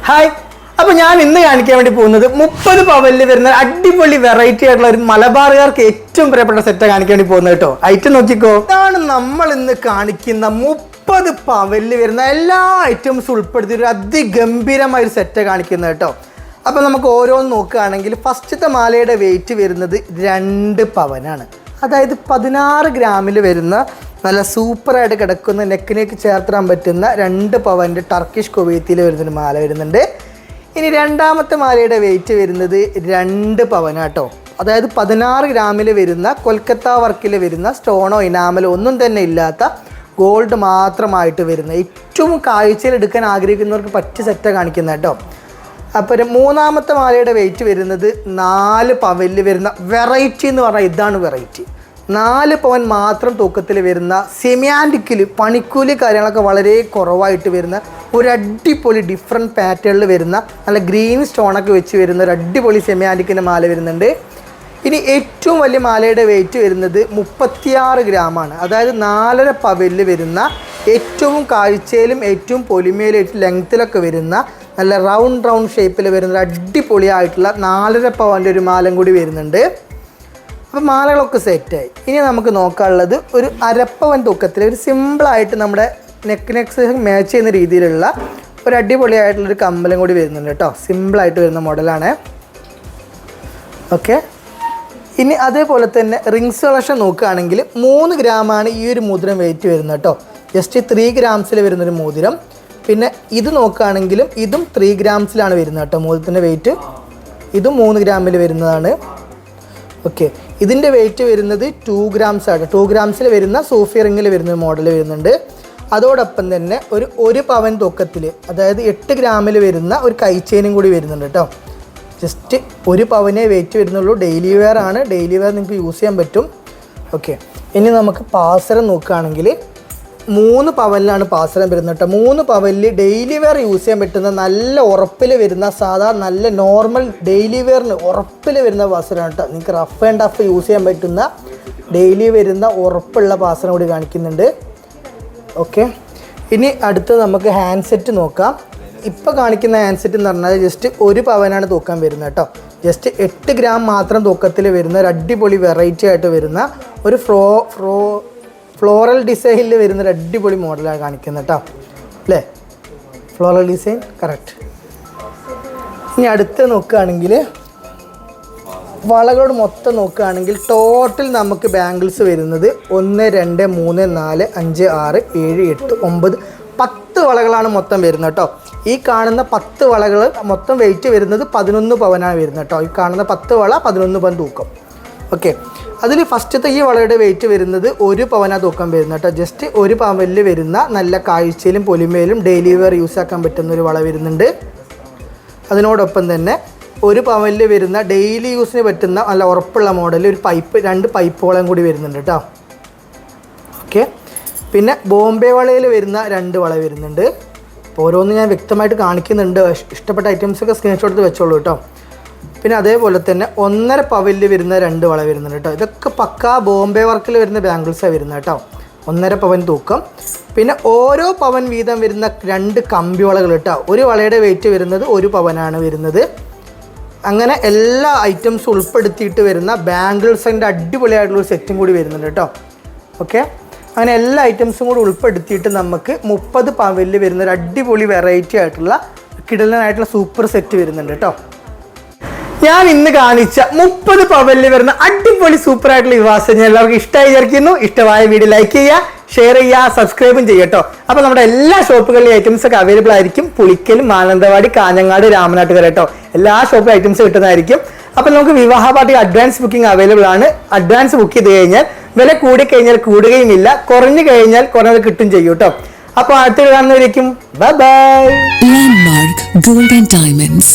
Hi. അപ്പോൾ ഞാൻ ഇന്ന് കാണിക്കാൻ വേണ്ടി പോകുന്നത് 30 പവനിൽ വരുന്ന അടിപൊളി വെറൈറ്റി ആയിട്ടുള്ള ഒരു മലബാറുകാർക്ക് ഏറ്റവും പ്രിയപ്പെട്ട സെറ്റ് കാണിക്കാൻ വേണ്ടി പോകുന്നത് കേട്ടോ. ഐറ്റം നോക്കിക്കോ. ഇതാണ് നമ്മൾ ഇന്ന് കാണിക്കുന്ന 30 പവനിൽ വരുന്ന എല്ലാ ഐറ്റംസും ഉൾപ്പെടുത്തി ഒരു അതിഗംഭീരമായ ഒരു സെറ്റ് കാണിക്കുന്നത് കേട്ടോ. അപ്പോൾ നമുക്ക് ഓരോന്ന് നോക്കുകയാണെങ്കിൽ ഫസ്റ്റത്തെ മാലയുടെ വെയിറ്റ് വരുന്നത് 2 പവനാണ്. അതായത് 16 ഗ്രാമിൽ വരുന്ന നല്ല സൂപ്പറായിട്ട് കിടക്കുന്ന നെക്കിലേക്ക് ചേർത്തിടാൻ പറ്റുന്ന 2 പവൻ്റെ ടർക്കിഷ് കുവൈത്തിൽ വരുന്നൊരു മാല വരുന്നുണ്ട്. ഇനി രണ്ടാമത്തെ മാലയുടെ വെയിറ്റ് വരുന്നത് 2 പവനാട്ടോ. അതായത് 16 ഗ്രാമിൽ വരുന്ന കൊൽക്കത്ത വർക്കിൽ വരുന്ന സ്റ്റോണോ ഇനാമലോ ഒന്നും തന്നെ ഇല്ലാത്ത ഗോൾഡ് മാത്രമായിട്ട് വരുന്ന ഏറ്റവും കാഴ്ചയിൽ എടുക്കാൻ ആഗ്രഹിക്കുന്നവർക്ക് പറ്റിയ സെറ്റ് കാണിക്കുന്നത് കേട്ടോ. അപ്പോൾ മൂന്നാമത്തെ മാലയുടെ വെയിറ്റ് വരുന്നത് 4 പവനിൽ വരുന്ന വെറൈറ്റി എന്ന് പറഞ്ഞാൽ ഇതാണ് വെറൈറ്റി. 4 പവൻ മാത്രം തൂക്കത്തിൽ വരുന്ന സെമിയാൻറ്റിക്കിൽ പണിക്കൂലി കാര്യങ്ങളൊക്കെ വളരെ കുറവായിട്ട് വരുന്ന ഒരു അടിപൊളി ഡിഫറെൻറ്റ് പാറ്റേണിൽ വരുന്ന നല്ല ഗ്രീൻ സ്റ്റോണൊക്കെ വെച്ച് വരുന്ന ഒരു അടിപൊളി സെമിയാൻറ്റിക്കിൻ്റെ മാല വരുന്നുണ്ട്. ഇനി ഏറ്റവും വലിയ മാലയുടെ വെയിറ്റ് വരുന്നത് 36 ഗ്രാമാണ്. അതായത് 4.5 പവനിൽ വരുന്ന ഏറ്റവും കാഴ്ചയിലും ഏറ്റവും പൊലിമയിലും ഏറ്റവും ലെങ്ത്തിലൊക്കെ വരുന്ന നല്ല റൗണ്ട് ഷേപ്പിൽ വരുന്ന അടിപൊളിയായിട്ടുള്ള 4.5 പവൻ്റെ ഒരു മാലം കൂടി വരുന്നുണ്ട്. അപ്പോൾ മാലകളൊക്കെ സെറ്റായി. ഇനി നമുക്ക് നോക്കാനുള്ളത് ഒരു 1/2 പവൻ തൂക്കത്തിൽ ഒരു സിമ്പിളായിട്ട് നമ്മുടെ നെക്സ് മാച്ച് ചെയ്യുന്ന രീതിയിലുള്ള ഒരു അടിപൊളിയായിട്ടുള്ളൊരു കമ്മലും കൂടി വരുന്നുണ്ട് കേട്ടോ. സിമ്പിളായിട്ട് വരുന്ന മോഡലാണ്. ഓക്കെ. ഇനി അതേപോലെ തന്നെ റിങ്സ് കളക്ഷൻ നോക്കുകയാണെങ്കിൽ 3 ഗ്രാമാണ് ഈ ഒരു മോതിരം വെയിറ്റ് വരുന്നത് കേട്ടോ. ജസ്റ്റ് 3 ഗ്രാംസിൽ വരുന്നൊരു മോതിരം. പിന്നെ ഇത് നോക്കുകയാണെങ്കിലും ഇതും 3 ഗ്രാംസിലാണ് വരുന്നത് കേട്ടോ. മോതിരത്തിൻ്റെ വെയിറ്റ് ഇതും 3 ഗ്രാമിൽ വരുന്നതാണ്. ഓക്കെ. ഇതിൻ്റെ വെയിറ്റ് വരുന്നത് 2 ഗ്രാംസ് ആണ്. 2 ഗ്രാംസിൽ വരുന്ന സൂഫി റിങ്ങിൽ വരുന്ന മോഡൽ വരുന്നുണ്ട്. അതോടൊപ്പം തന്നെ ഒരു 1 പവൻ തൂക്കത്തിൽ അതായത് 8 ഗ്രാമിൽ വരുന്ന ഒരു കൈച്ചെയിനും കൂടി വരുന്നുണ്ട് കേട്ടോ. ജസ്റ്റ് 1 പവനേ വെയിറ്റ് വരുന്നുള്ളൂ. ഡെയിലി വെയർ ആണ്. ഡെയിലി വെയർ നിങ്ങൾക്ക് യൂസ് ചെയ്യാൻ പറ്റും. ഓക്കെ. ഇനി നമുക്ക് പാസരം നോക്കുകയാണെങ്കിൽ 3 പവനിലാണ് പാസരം വരുന്നത് കേട്ടോ. 3 പവനിൽ ഡെയിലി വെയർ യൂസ് ചെയ്യാൻ പറ്റുന്ന നല്ല ഉറപ്പിൽ വരുന്ന സാധാരണ നല്ല നോർമൽ ഡെയിലി വെയറിന് ഉറപ്പിൽ വരുന്ന പാസരമാണ് കേട്ടോ. നിങ്ങൾക്ക് റഫ് ആൻഡ് ടഫ് യൂസ് ചെയ്യാൻ പറ്റുന്ന ഡെയിലി വരുന്ന ഉറപ്പുള്ള പാസരം കൂടി കാണിക്കുന്നുണ്ട്. ഓക്കെ. ഇനി അടുത്ത് നമുക്ക് ഹാൻഡ് സെറ്റ് നോക്കാം. ഇപ്പോൾ കാണിക്കുന്ന ഹാൻഡ് സെറ്റ് എന്ന് പറഞ്ഞാൽ ജസ്റ്റ് 1 പവനാണ് തൂക്കം വരുന്നത് കേട്ടോ. ജസ്റ്റ് 8 ഗ്രാം മാത്രം തൂക്കത്തിൽ വരുന്ന ഒരു അടിപൊളി വെറൈറ്റി ആയിട്ട് വരുന്ന ഒരു ഫ്ലോറൽ ഡിസൈനിൽ വരുന്നൊരു അടിപൊളി മോഡലാണ് കാണിക്കുന്നത് കേട്ടോ. അല്ലേ? Floral design correct. ഇനി അടുത്ത് നോക്കുകയാണെങ്കിൽ വളകളോട് മൊത്തം നോക്കുകയാണെങ്കിൽ ടോട്ടൽ നമുക്ക് ബാംഗിൾസ് വരുന്നത് 1 2 3 4 5 6 7 8 9 10 വളകളാണ് മൊത്തം വരുന്നത് കേട്ടോ. ഈ കാണുന്ന 10 വളകൾ മൊത്തം വെയിറ്റ് വരുന്നത് 11 പവനാണ് വരുന്നത് കേട്ടോ. ഈ കാണുന്ന 10 വള 11 പവൻ തൂക്കം. ഓക്കെ. അതിൽ ഫസ്റ്റത്തെ ഈ വളയുടെ വെയിറ്റ് വരുന്നത് 1 പവനാണ് തൂക്കം വരുന്നത് കേട്ടോ. ജസ്റ്റ് 1 പവനിൽ വരുന്ന നല്ല കാഴ്ചയിലും പൊലിമയിലും ഡെയിലി വെയർ യൂസ് ആക്കാൻ പറ്റുന്നൊരു വള വരുന്നുണ്ട്. അതിനോടൊപ്പം തന്നെ 1 പവനിൽ വരുന്ന ഡെയിലി യൂസിന് പറ്റുന്ന നല്ല ഉറപ്പുള്ള മോഡലിൽ ഒരു 2 പൈപ്പുകളും കൂടി വരുന്നുണ്ട് കേട്ടോ. ഓക്കെ. പിന്നെ ബോംബെ വളയിൽ വരുന്ന 2 വള വരുന്നുണ്ട്. ഓരോന്ന് ഞാൻ വ്യക്തമായിട്ട് കാണിക്കുന്നുണ്ട്. ഇഷ്ടപ്പെട്ട ഐറ്റംസൊക്കെ സ്ക്രീൻഷോട്ട് എടുത്ത് വെച്ചോളൂ കേട്ടോ. പിന്നെ അതേപോലെ തന്നെ 1.5 പവനിൽ വരുന്ന 2 വള വരുന്നുണ്ട് കേട്ടോ. ഇതൊക്കെ പക്കാ ബോംബെ വർക്കിൽ വരുന്ന ബാംഗിൾസാണ് വരുന്നത് കേട്ടോ. 1.5 പവൻ തൂക്കം. പിന്നെ ഓരോ പവൻ വീതം വരുന്ന 2 കമ്പി വളകൾ കേട്ടോ. ഒരു വളയുടെ വെയിറ്റ് വരുന്നത് 1 പവനാണ് വരുന്നത്. അങ്ങനെ എല്ലാ ഐറ്റംസും ഉൾപ്പെടുത്തിയിട്ട് വരുന്ന ബാംഗിൾസിൻ്റെ അടിപൊളിയായിട്ടുള്ളൊരു സെറ്റും കൂടി വരുന്നുണ്ട് കേട്ടോ. ഓക്കെ. അങ്ങനെ എല്ലാ ഐറ്റംസും കൂടി ഉൾപ്പെടുത്തിയിട്ട് നമുക്ക് 30 പവനിൽ വരുന്ന ഒരു അടിപൊളി വെറൈറ്റി ആയിട്ടുള്ള കിടലനായിട്ടുള്ള സൂപ്പർ സെറ്റ് വരുന്നുണ്ട് കേട്ടോ. ഞാൻ ഇന്ന് കാണിച്ച 30 പവനിൽ വരുന്ന അടിപൊളി സൂപ്പർ ആയിട്ടുള്ള വിവാസം ഞാൻ എല്ലാവർക്കും ഇഷ്ടമായി വിചാരിക്കുന്നു. ഇഷ്ടമായ വീഡിയോ ലൈക്ക് ചെയ്യുക, ഷെയർ ചെയ്യുക, സബ്സ്ക്രൈബും ചെയ്യട്ടോ. അപ്പോൾ നമ്മുടെ എല്ലാ ഷോപ്പുകളിലും ഐറ്റംസ് ഒക്കെ അവൈലബിൾ ആയിരിക്കും. പുളിക്കൽ, മാനന്തവാടി, കാഞ്ഞങ്ങാട്, രാമനാട്ടുകര കേട്ടോ. എല്ലാ ഷോപ്പിലും ഐറ്റംസ് കിട്ടുന്നതായിരിക്കും. അപ്പോൾ നമുക്ക് വിവാഹ പാർട്ടി അഡ്വാൻസ് ബുക്കിംഗ് അവൈലബിൾ ആണ്. അഡ്വാൻസ് ബുക്ക് ചെയ്ത് കഴിഞ്ഞാൽ വില കൂടിക്കഴിഞ്ഞാൽ കൂടുകയും ഇല്ല, കുറഞ്ഞു കഴിഞ്ഞാൽ കുറഞ്ഞത് കിട്ടും ചെയ്യും കേട്ടോ. അപ്പോൾ അടുത്ത് കാണുന്നവരേക്കും bye bye. Landmark gold and diamonds.